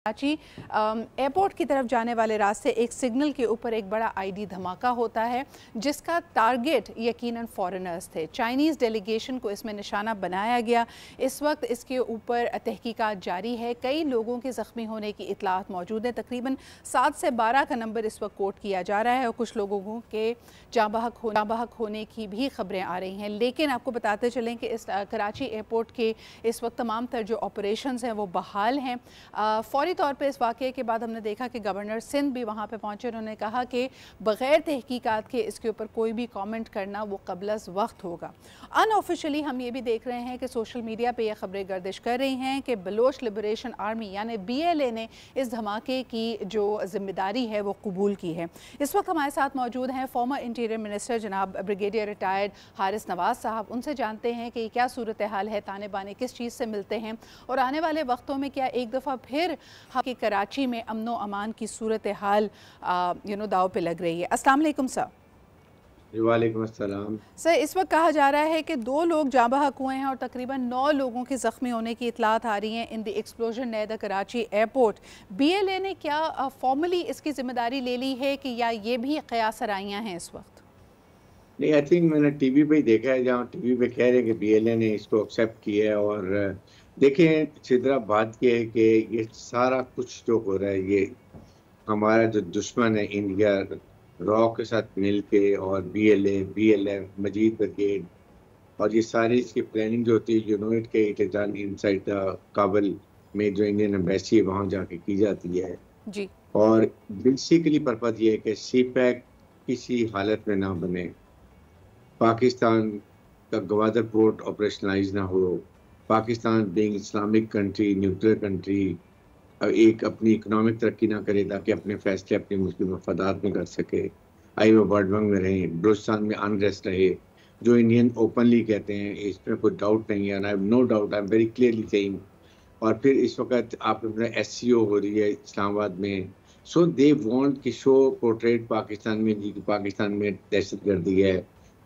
Karachi airport की तरफ जाने वाले रास्ते एक सिग्नल के ऊपर एक बड़ा आईडी धमाका होता है जिसका टारगेट यकीनन फॉरेनर्स थे। चाइनीज़ डेलीगेशन को इसमें निशाना बनाया गया। इस वक्त इसके ऊपर तहकीकात जारी है। कई लोगों के ज़ख्मी होने की इतलात मौजूद है। तकरीबन 7 से 12 का नंबर इस वक्त कोट किया जा रहा है और कुछ लोगों के जाँ बहक होने की भी खबरें आ रही हैं। लेकिन आपको बताते चलें कि इस कराची एयरपोर्ट के इस वक्त तमाम तर जो ऑपरेशंस हैं वो बहाल हैं। फौरी तौर पे इस वाक़े के बाद हमने देखा कि गवर्नर सिंध भी वहाँ पे पहुँचे। उन्होंने कहा कि बग़ैर तहकीकात के इसके ऊपर कोई भी कमेंट करना वो क़ब्ल वक्त होगा। अनऑफिशियली हम ये भी देख रहे हैं कि सोशल मीडिया पे ये खबरें गर्दिश कर रही हैं कि बलोच लिबरेशन आर्मी यानी BLA ने इस धमाके की जो जिम्मेदारी है वो कबूल की है। इस वक्त हमारे साथ मौजूद हैं फॉर्मर इंटीरियर मिनिस्टर जनाब ब्रिगेडियर रिटायर्ड हारिस नवाज साहब। उनसे जानते हैं कि क्या सूरत हाल है, ताने बाने किस चीज़ से मिलते हैं और आने वाले वक्तों में क्या एक दफ़ा फिर कि कराची में अमनो अमान की सूरत हाल दाव पे लग रही है। अस्सलाम वालेकुम सर। वालेकुम अस्सलाम। सर, इस वक्त कहा जा रहा है कि 2 लोग जाँ बहक हुए हैं और तकरीबन 9 लोगों के ज़ख्मी होने की इतलात आ रही हैं in the explosion near the Karachi airport. BLA ने क्या फॉर्मली इसकी जिम्मेदारी ले ली है कि या ये भी क़यास आराइयाँ हैं इस वक्त? नहीं, आई थिंक मैंने टीवी पे ही देखा है, जहाँ टीवी पे कह रहे हैं कि BLA ने इसको एक्सेप्ट किया है। और देखें, सिद्रा बात यह है कि ये सारा कुछ जो हो रहा है ये हमारा जो दुश्मन है इंडिया रॉ के साथ मिल के और BLA, BLF, मजीद ब्रिगेड और ये सारी इसकी प्लानिंग जो होती है यूनाइट के it is done inside the Kabul में जो इंडियन एम्बेसी है वहाँ जाके की जाती है जी। और बेसिकली पर्पज ये है कि CPEC किसी हालत में ना बने, पाकिस्तान का गवादर पोर्ट ऑपरेशनलाइज ना हो, Pakistan being Islamic country, nuclear country एक अपनी इकोनॉमिक तरक्की ना करे ताकि अपने फैसले अपने मुल्क मफादात में कर सके, आई वो वर्ल्ड बैंक में रहे, बलूचिस्तान में अनरेस्ट रहे, जो इंडियन ओपनली कहते हैं, इसमें कोई डाउट नहीं है। I have no doubt, I am very clearly saying. और फिर इस वक्त आप SCO हो रही है इस्लामाबाद में, सो दे वांट कि शो पोर्ट्रेट पाकिस्तान में जी कि पाकिस्तान में दहशतगर्दी है,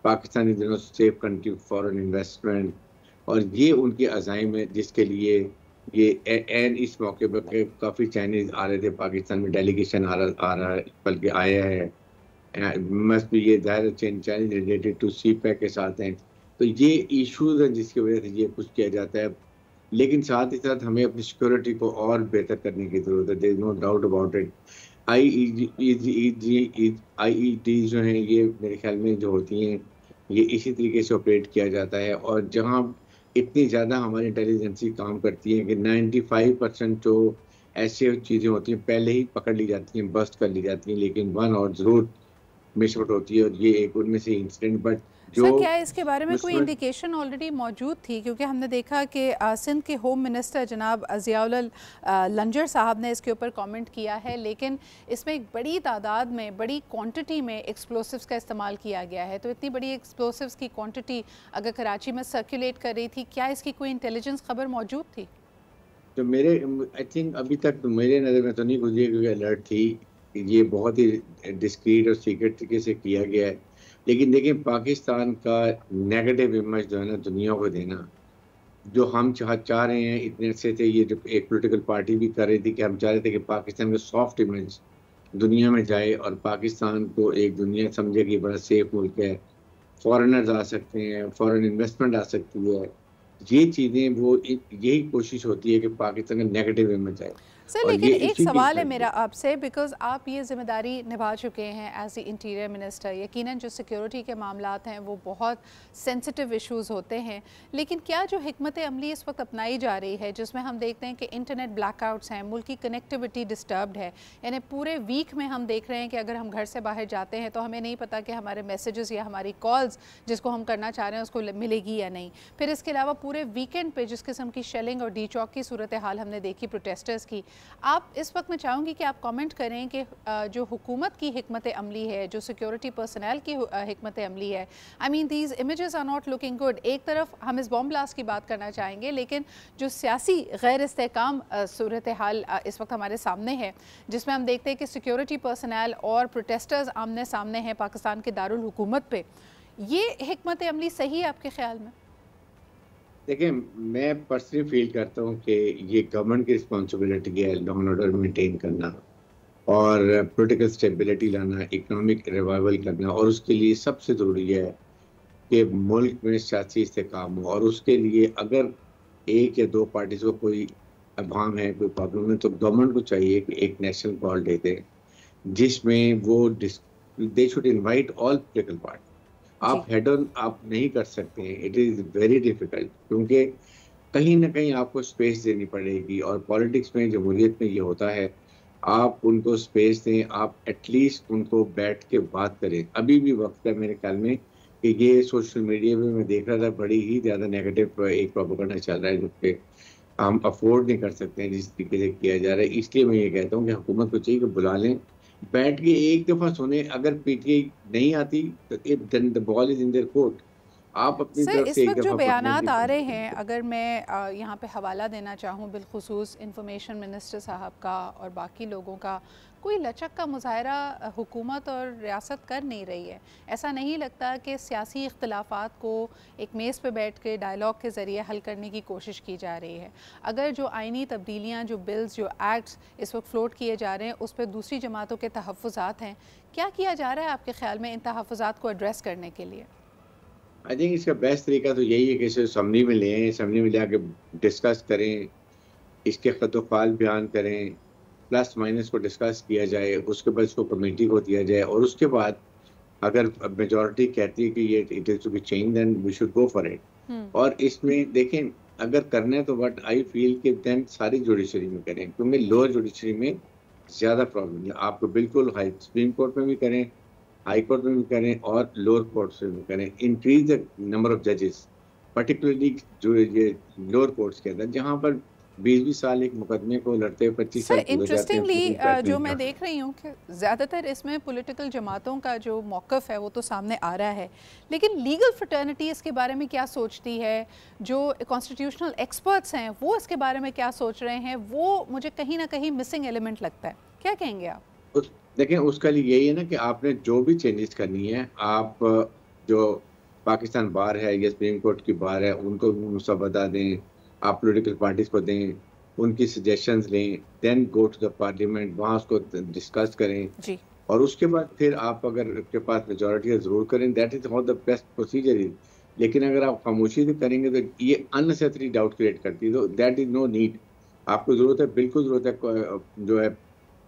Pakistan is no safe country foreign investment, और ये उनके अज़ाइम है जिसके लिए ये एंड इस मौके पर काफ़ी चाइनीज आ रहे थे पाकिस्तान में, डेलीगेशन आ रहा है, बल्कि आया है, मस्ट भी ये दायरा चाइनीज रिलेटेड टू CPEC के साथ हैं। तो ये इशूज़ हैं जिसकी वजह से ये कुछ किया जाता है, लेकिन साथ ही साथ हमें अपनी सिक्योरिटी को और बेहतर करने की ज़रूरत है। There is no doubt about it. IED जो हैं ये मेरे ख्याल में जो होती हैं ये इसी तरीके से ऑपरेट किया जाता है, और जहाँ इतनी ज़्यादा हमारी इंटेलिजेंसी काम करती है कि 95% जो ऐसे चीज़ें होती हैं पहले ही पकड़ ली जाती हैं, बस्ट कर ली जाती हैं, लेकिन 1 और ज़रूर मिस आउट होती है, और ये एक उनमें से इंसिडेंट। बट जो सर, क्या इसके बारे में कोई इंडिकेशन ऑलरेडी मौजूद थी? क्योंकि हमने देखा कि सिंध के होम मिनिस्टर जनाब ज़ियाउल लंजर साहब ने इसके ऊपर कमेंट किया है, लेकिन इसमें एक बड़ी तादाद में, बड़ी क्वांटिटी में एक्सप्लोसिव्स का इस्तेमाल किया गया है। तो इतनी बड़ी एक्सप्लोसिव्स की क्वांटिटी अगर कराची में सर्कुलेट कर रही थी, क्या इसकी कोई इंटेलिजेंस खबर मौजूद थी? तो मेरे आई थिंक अभी तक तो मेरे नज़र में तो नहीं गुजरी, क्योंकि अलर्ट थी, ये बहुत ही डिस्क्रीट और सीक्रेट तरीके से किया गया है। लेकिन देखिए, पाकिस्तान का नेगेटिव इमेज जो है ना दुनिया को देना, जो हम चाह रहे हैं इतने से थे, ये जो एक पॉलिटिकल पार्टी भी कर रही थी कि हम चाह रहे थे कि पाकिस्तान का सॉफ्ट इमेज दुनिया में जाए और पाकिस्तान को एक दुनिया समझे कि बड़ा सेफ मुल्क है, फॉरेनर्स आ सकते हैं, फॉरेन इन्वेस्टमेंट आ सकती है। ये चीज़ें वो यही कोशिश होती है कि पाकिस्तान का नेगेटिव इमेज आए। सर, और लेकिन ये एक इसी की सवाल है मेरा आपसे, बिकॉज आप ये जिम्मेदारी निभा चुके हैं एज ए इंटीरियर मिनिस्टर। यकीनन जो सिक्योरिटी के मामलात हैं वो बहुत सेंसिटिव इश्यूज़ होते हैं, लेकिन क्या जो हिकमत अमली इस वक्त अपनाई जा रही है जिसमें हम देखते हैं कि इंटरनेट ब्लैकआउट्स हैं, मुल्क की कनेक्टिविटी डिस्टर्ब्ड है, यानी पूरे वीक में हम देख रहे हैं कि अगर हम घर से बाहर जाते हैं तो हमें नहीं पता कि हमारे मैसेजेस या हमारी कॉल्स जिसको हम करना चाह रहे हैं उसको मिलेगी या नहीं। फिर इसके अलावा पूरे वीकेंड पे जिस किस्म की शेलिंग और D-Chowk की सूरत हाल हमने देखी प्रोटेस्टर्स की, आप इस वक्त मैं चाहूँगी कि आप कमेंट करें कि जो हुकूमत की हिकमत अमली है, जो सिक्योरिटी पर्सनल की हिकमत अमली है, I mean these images are not looking good. एक तरफ हम इस बॉम्ब ब्लास्ट की बात करना चाहेंगे, लेकिन जो सियासी गैर इस्तेहकाम सूरत हाल इस वक्त हमारे सामने है, जिसमें हम देखते हैं कि सिक्योरिटी पर्सनल और प्रोटेस्टर्स आमने सामने हैं पाकिस्तान के दारुल हुकूमत पे, ये हिकमत अमली सही है आपके ख्याल में? देखिए, मैं पर्सनली फील करता हूँ कि ये गवर्नमेंट की रिस्पॉन्सिबिलिटी है लॉ एंड ऑर्डर मेंटेन करना और पॉलिटिकल स्टेबिलिटी लाना, इकोनॉमिक रिवाइवल करना, और उसके लिए सबसे ज़रूरी है कि मुल्क में सियासी इस्तेकाम हो। और उसके लिए अगर एक या दो पार्टीज को कोई अभाम है, कोई प्रॉब्लम है, तो गवर्नमेंट को चाहिए कि एक नेशनल कॉल दे दे जिसमें वो they should invite all political party. आप जी। हेड ऑन आप नहीं कर सकते हैं, इट इज़ वेरी डिफिकल्ट, क्योंकि कहीं न कहीं आपको स्पेस देनी पड़ेगी। और पॉलिटिक्स में, जमहूरियत में ये होता है, आप उनको स्पेस दें, आप एटलीस्ट उनको बैठ के बात करें। अभी भी वक़्त है मेरे ख़्याल में कि ये सोशल मीडिया पे मैं देख रहा था, बड़ी ही ज़्यादा नेगेटिव एक प्रोपेगेंडा चल रहा है, जो कि हम अफ़ोर्ड नहीं कर सकते हैं जिस तरीके से किया जा रहा है। इसलिए मैं ये कहता हूँ कि हुकूमत को चाहिए कि बुला लें, बैठ के एक दफ़ा सुनें। अगर पीटीआई नहीं आती तो then the ball is in their court. आप अपनी सर, तरफ इस से एक वक्त जो दफ़ा बयानात परमानेंटली आ रहे हैं, बंद अगर मैं यहाँ पे हवाला देना चाहूँ बिलखुसूस इंफॉर्मेशन मिनिस्टर साहब का और बाकी लोगों का, कोई लचक का मुजाहरा हुकूमत और रियासत कर नहीं रही है। ऐसा नहीं लगता कि सियासी इख्तलाफात को एक मेज़ पे बैठ के डायलॉग के ज़रिए हल करने की कोशिश की जा रही है। अगर जो आइनी तब्दीलियाँ, जो बिल्स, जो एक्ट्स इस वक्त फ्लोट किए जा रहे हैं, उस पर दूसरी जमातों के तहफ़्फ़ुज़ात हैं, क्या किया जा रहा है आपके ख़्याल में इन तहफ़्फ़ुज़ात को एड्रेस करने के लिए? आई थिंक इसका बेस्ट तरीका तो यही है कि इसे असम्बली में ले आएँ, असम्बली में ले आके डिस्कस करें, इसके ख़त-व-फ़ाल बयान करें, प्लस माइनस को डिस्कस किया जाए, उसके बाद इसको कमेटी को दिया जाए, और उसके बाद अगर मेजॉरिटी कहती है कि ये it is to be changed, then we should go for it. हुँ। और इसमें देखें, अगर करना है तो व्हाट आई फील कि देन सारी जुडिशरी में करें, क्योंकि लोअर जुडिशरी में ज़्यादा प्रॉब्लम है। आपको बिल्कुल हाई सुप्रीम कोर्ट में भी करें, हाई कोर्ट में भी करें, और लोअर कोर्ट्स में भी करें। इंक्रीज़ द नंबर ऑफ जजेस, पर्टिकुलरली जो ये लोअर कोर्ट्स के अंदर, जहाँ पर 20-20 साल एक मुकदमे को लड़ते हुए 25 सर, साल गुज़र जाते हैं, इंटरेस्टिंगली सुप्रीम कोर्ट जो में मैं जाके। देख रही हूँ कि ज़्यादातर इसमें पॉलिटिकल जमातों का जो मौक़िफ़ है वो तो सामने आ रहा है, लेकिन लीगल फ्रेटर्निटी इसके बारे में क्या सोचती है? जो कॉन्स्टिट्यूशनल एक्सपर्ट्स हैं वो इसके बारे में क्या सोच रहे हैं? वो मुझे कहीं न कहीं मिसिंग एलिमेंट लगता है। क्या कहेंगे आप? उस देखें, उसका लिए यही है ना कि आपने जो भी चेंजेस करनी है, आप जो पाकिस्तान बार है या सुप्रीम कोर्ट की बार है, उनको भी मसवदा दें, आप पॉलिटिकल पार्टीज़ को दें, उनकी सजेशंस लें, then go to the parliament, वहाँ उसको डिस्कस करें, जी। और उसके बाद फिर आप अगर आपके पास मेजॉरिटी है, ज़रूर करें, that is how the best procedure is. लेकिन अगर आप खामोशी से करेंगे तो ये अननेसेसरी डाउट क्रिएट करती है, तो दैट इज़ नो नीड। आपको ज़रूरत है, बिल्कुल ज़रूरत है, जो है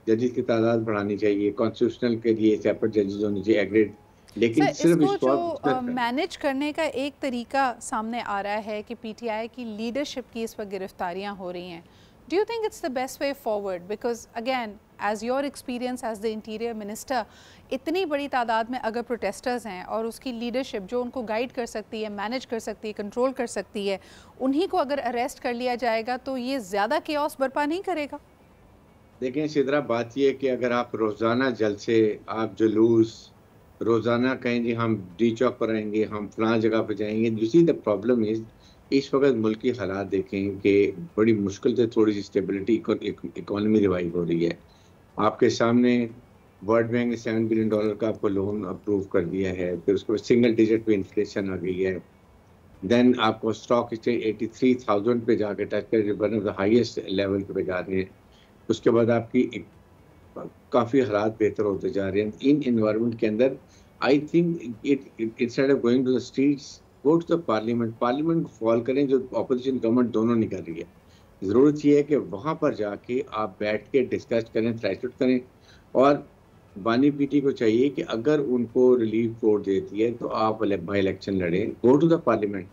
जजेस की तादाद बढ़ानी चाहिए, कॉन्स्टिट्यूशनल के लिए सेपरेट जजेस होने चाहिए, एग्रीड। लेकिन सर, सिर्फ इसको इसको जो आप डिस्कस करें। मैनेज करने का एक तरीका सामने आ रहा है कि पीटीआई की लीडरशिप की इस पर गिरफ्तारियां हो रही हैं। Do you think it's the best way forward? Because again, as your experience as the interior minister, इतनी बड़ी तादाद में अगर प्रोटेस्टर्स हैं और उसकी लीडरशिप जो उनको गाइड कर सकती है, मैनेज कर सकती है, कंट्रोल कर सकती है, उन्हीं को अगर अरेस्ट कर लिया जाएगा तो ये ज़्यादा केओस बर्पा नहीं करेगा? देखें सिदरा, बात ये है कि अगर आप रोज़ाना जलसे, आप जुलूस, रोज़ाना कहें जी हम डी चौक पर आएँगे, हम फलाँ जगह पे जाएँगे, you see the problem is, इस वक़्त मुल्क की हालात देखें कि बड़ी मुश्किल से थोड़ी-सी स्टेबिलिटी इकोनॉमी रिवाइव हो रही है। आपके सामने वर्ल्ड बैंक ने $7 बिलियन का आपको लोन अप्रूव कर दिया है, फिर उसके बाद सिंगल डिजिट पे इन्फ्लेशन आ गई है। देन आपको स्टॉक एक्सचेंज 83,000 पे जाके टच कर, one of the highest level पे जा रहे हैं। उसके बाद आपकी काफ़ी हालात बेहतर होते जा रहे हैं। इन एनवायरनमेंट के अंदर I think instead of going to the streets, go to the parliament, parliament को फॉल करें, जो अपोजिशन गवर्नमेंट दोनों नहीं कर रही है। ज़रूरत ये है कि वहाँ पर जाके आप बैठ के डिस्कस करें, थ्रेश आउट करें, और बानी पीटी को चाहिए कि अगर उनको रिलीफ कोर्ट देती है तो आप बाई इलेक्शन लड़ें, go to the parliament,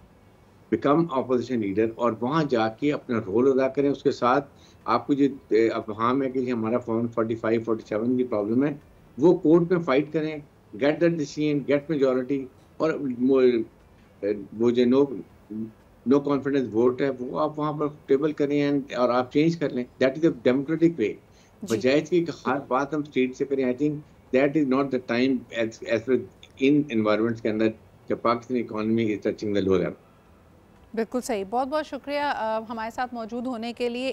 become opposition leader, और वहाँ जाके अपना रोल अदा करें। उसके साथ आपको जो अफ़हाम है कि हमारा फॉर्म 45, 47 की प्रॉब्लम है, वो कोर्ट में फाइट करें, get that decision, get majority, और वो जो नो कॉन्फिडेंस वोट है वो आप वहाँ पर टेबल करें, और आप चेंज कर लें। That is a democratic way. जी। बजाय इसके कि हर बात हम स्टेट से करें, I think that is not the time as in environments के अंदर जब Pakistan economy is touching the low level. बिल्कुल सही। बहुत बहुत शुक्रिया हमारे साथ मौजूद होने के लिए।